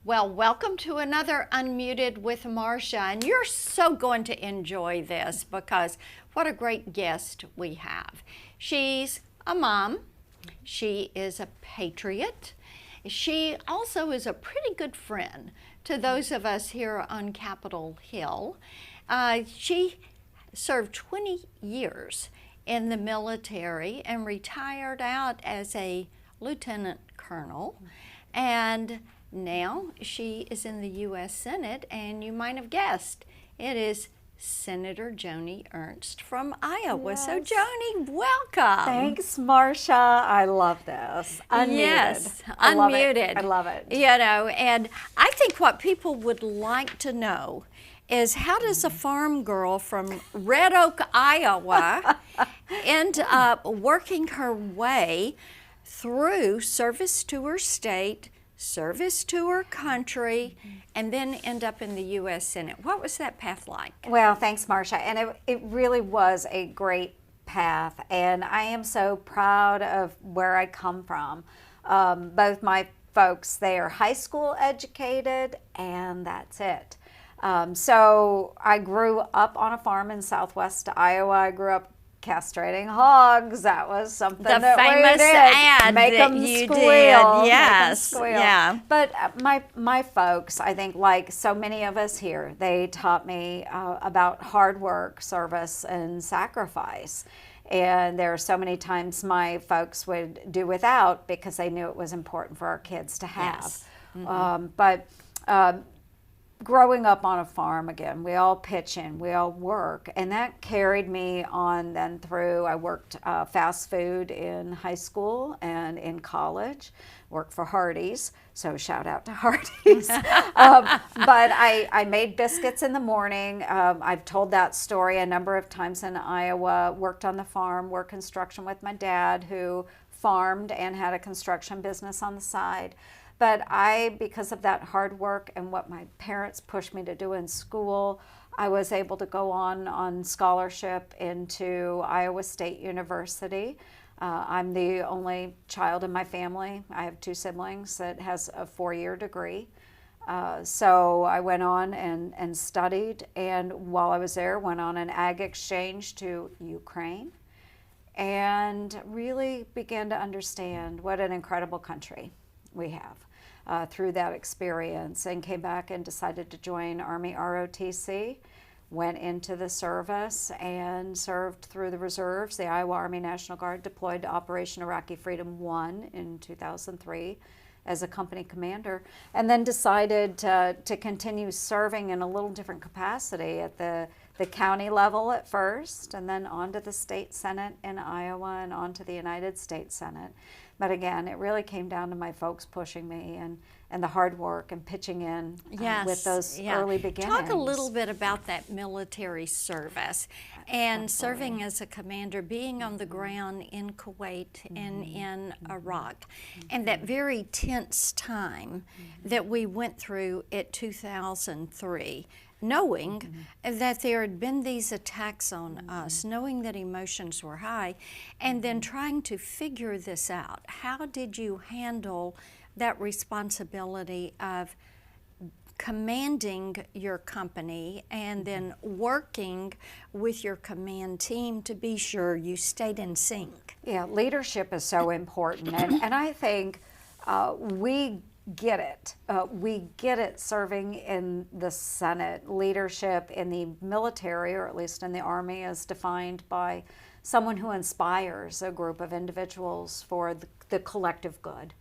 Well, welcome to another Unmuted with Marcia, and you're so going to enjoy this because what a great guest we have. She's a mom, she is a patriot, she also is a pretty good friend to those of us here on Capitol Hill. She served 20 years in the military and retired out as a lieutenant colonel, and now she is in the U.S. Senate, and you might have guessed, it is Senator Joni Ernst from Iowa. Yes. So Joni, welcome. Thanks, Marcia. I love this. Unmuted. Yes, Unmuted. I love it. You know, and I think what people would like to know is how does a farm girl from Red Oak, Iowa end up working her way through service to her state, service to her country, and then end up in the U.S. Senate? What was that path like? Well, thanks, Marcia. And it really was a great path. And I am so proud of where I come from. Both my folks, they are high school educated, and that's it. So I grew up on a farm in southwest Iowa. I grew up castrating hogs. That was something the that famous we did. ad Make that them you squeal. did. Yes, squeal. Yeah. But my folks, I think, like so many of us here, they taught me about hard work, service, and sacrifice. And there are so many times my folks would do without because they knew it was important for our kids to have. Yes. But growing up on a farm, again, we all pitch in, we all work, and that carried me on then through. I worked fast food in high school and in college, worked for Hardee's, so shout out to Hardee's. But I made biscuits in the morning. I've told that story a number of times in Iowa, worked on the farm, worked construction with my dad who farmed and had a construction business on the side. But because of that hard work and what my parents pushed me to do in school, I was able to go on scholarship into Iowa State University. I'm the only child in my family. I have two siblings that has a 4-year degree. So I went on and studied, and while I was there, went on an ag exchange to Ukraine and really began to understand what an incredible country we have through that experience, and came back and decided to join Army ROTC, went into the service and served through the reserves. The Iowa Army National Guard deployed to Operation Iraqi Freedom 1 in 2003 as a company commander, and then decided to continue serving in a little different capacity at the county level at first, and then on to the state senate in Iowa and on to the United States Senate. But again, it really came down to my folks pushing me and the hard work and pitching in with those early beginnings. Talk a little bit about that military service and serving as a commander, being on the ground in Kuwait and in Iraq, and that very tense time that we went through at 2003. Knowing that there had been these attacks on us, knowing that emotions were high, and then trying to figure this out. How did you handle that responsibility of commanding your company and then working with your command team to be sure you stayed in sync? Yeah, leadership is so important, and I think we get it. We get it serving in the Senate. Leadership in the military, or at least in the Army, is defined by someone who inspires a group of individuals for the collective good,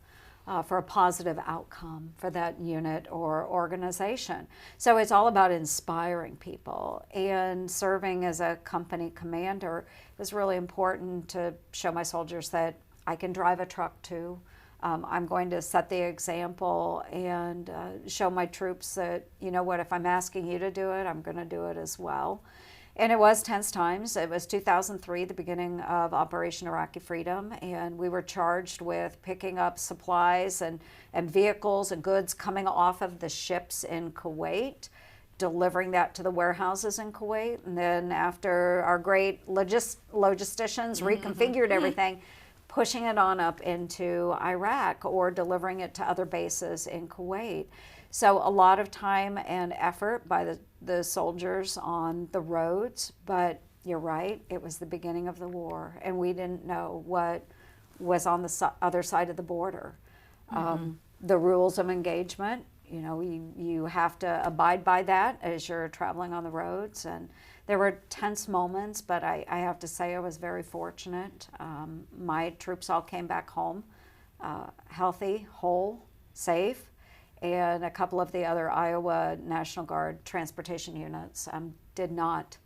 for a positive outcome for that unit or organization. So it's all about inspiring people. And serving as a company commander was really important to show my soldiers that I can drive a truck too. I'm going to set the example and show my troops that, you know what, if I'm asking you to do it, I'm going to do it as well. And it was tense times. It was 2003, the beginning of Operation Iraqi Freedom, and we were charged with picking up supplies and vehicles and goods coming off of the ships in Kuwait, delivering that to the warehouses in Kuwait, and then after our great logisticians reconfigured everything, pushing it on up into Iraq or delivering it to other bases in Kuwait. So a lot of time and effort by the soldiers on the roads, but you're right, it was the beginning of the war, and we didn't know what was on the other side of the border. The rules of engagement, you know, you have to abide by that as you're traveling on the roads. And there were tense moments, but I have to say I was very fortunate. My troops all came back home healthy, whole, safe, and a couple of the other Iowa National Guard transportation units did not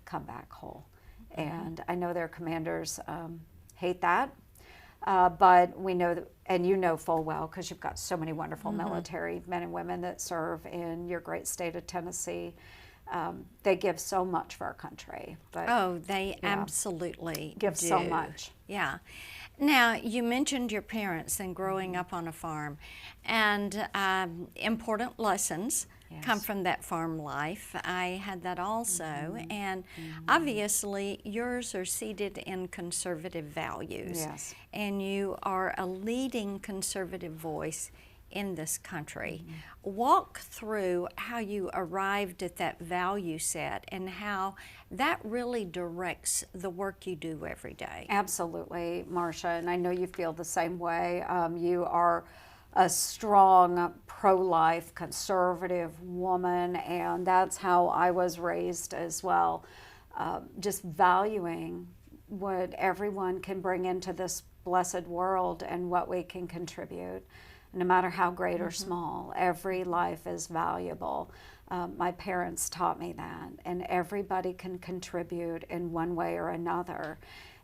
come back whole. And I know their commanders hate that. But we know that, and you know full well, because you've got so many wonderful military men and women that serve in your great state of Tennessee. They give so much for our country. But, oh, they absolutely give do. so much. Yeah. Now, you mentioned your parents and growing up on a farm, and important lessons come from that farm life. I had that also, and obviously yours are seated in conservative values. Yes. And you are a leading conservative voice in this country. Walk through how you arrived at that value set and how that really directs the work you do every day. Absolutely, Marcia, and I know you feel the same way. You are a strong pro-life conservative woman, and that's how I was raised as well. Just valuing what everyone can bring into this blessed world and what we can contribute. No matter how great or small, every life is valuable. My parents taught me that, and everybody can contribute in one way or another.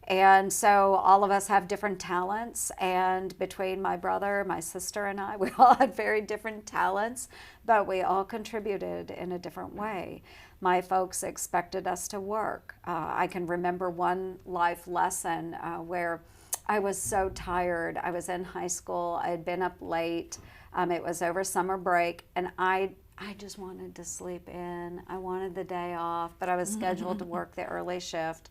And so all of us have different talents, and between my brother, my sister, and I, we all had very different talents, but we all contributed in a different way. My folks expected us to work. I can remember one life lesson where I was so tired. I was in high school. I had been up late. It was over summer break, and I just wanted to sleep in. I wanted the day off, but I was scheduled to work the early shift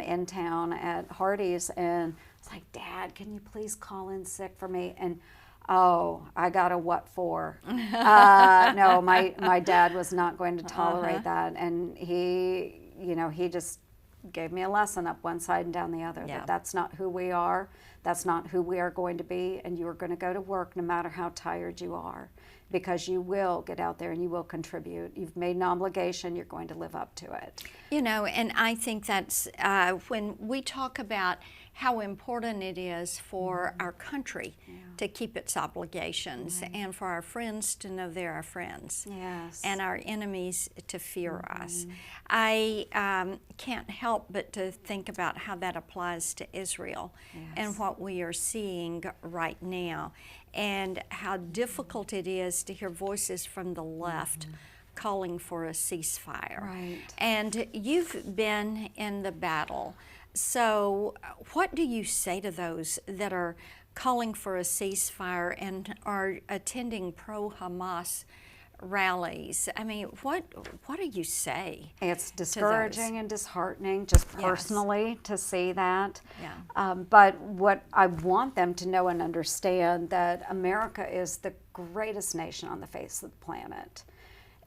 in town at Hardee's, and I was like, Dad, can you please call in sick for me? And oh, I got a what for? No, my dad was not going to tolerate that, and he just gave me a lesson up one side and down the other, that that's not who we are, that's not who we are going to be, and you are going to go to work no matter how tired you are, because you will get out there and you will contribute. You've made an obligation, you're going to live up to it. You know, and I think that's when we talk about how important it is for our country to keep its obligations, and for our friends to know they're our friends, and our enemies to fear us. I can't help but to think about how that applies to Israel and what we are seeing right now, and how difficult it is to hear voices from the left calling for a ceasefire. Right. And you've been in the battle. So what do you say to those that are calling for a ceasefire and are attending pro-Hamas rallies? I mean, what do you say? It's discouraging and disheartening, just personally, to see that. Yeah. But what I want them to know and understand, that America is the greatest nation on the face of the planet.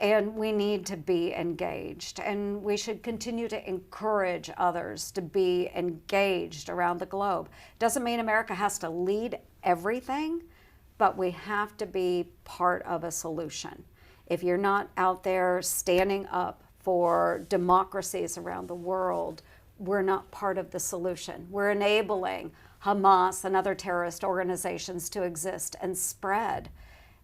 And we need to be engaged, and we should continue to encourage others to be engaged around the globe. Doesn't mean America has to lead everything, but we have to be part of a solution. If you're not out there standing up for democracies around the world, we're not part of the solution. We're enabling Hamas and other terrorist organizations to exist and spread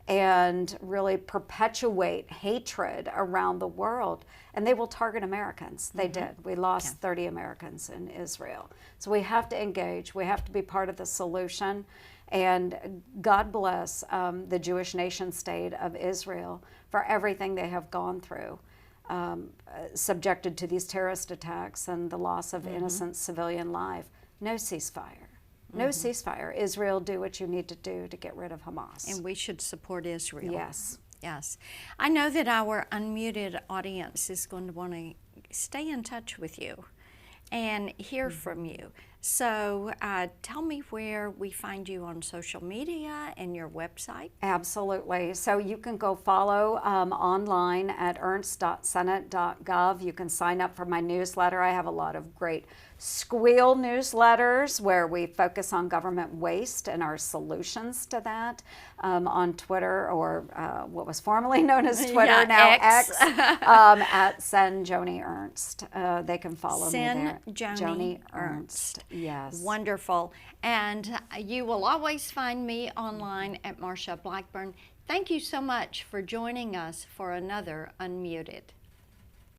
and really perpetuate hatred around the world. And they will target Americans. They did. We lost 30 Americans in Israel. So we have to engage. We have to be part of the solution. And God bless the Jewish nation state of Israel for everything they have gone through, subjected to these terrorist attacks and the loss of innocent civilian life. No ceasefire. No ceasefire. Israel, do what you need to do to get rid of Hamas. And we should support Israel. Yes. Yes. I know that our unmuted audience is going to want to stay in touch with you. and hear from you. So tell me where we find you on social media and your website. Absolutely. So you can go follow online at ernst.senate.gov. You can sign up for my newsletter. I have a lot of great Squeal newsletters where we focus on government waste and our solutions to that on Twitter, or what was formerly known as Twitter, Yeah, now X. at Send Joni Ernst. They can follow me there. Joni Ernst. Yes. Wonderful. And you will always find me online at Marsha Blackburn. Thank you so much for joining us for another Unmuted.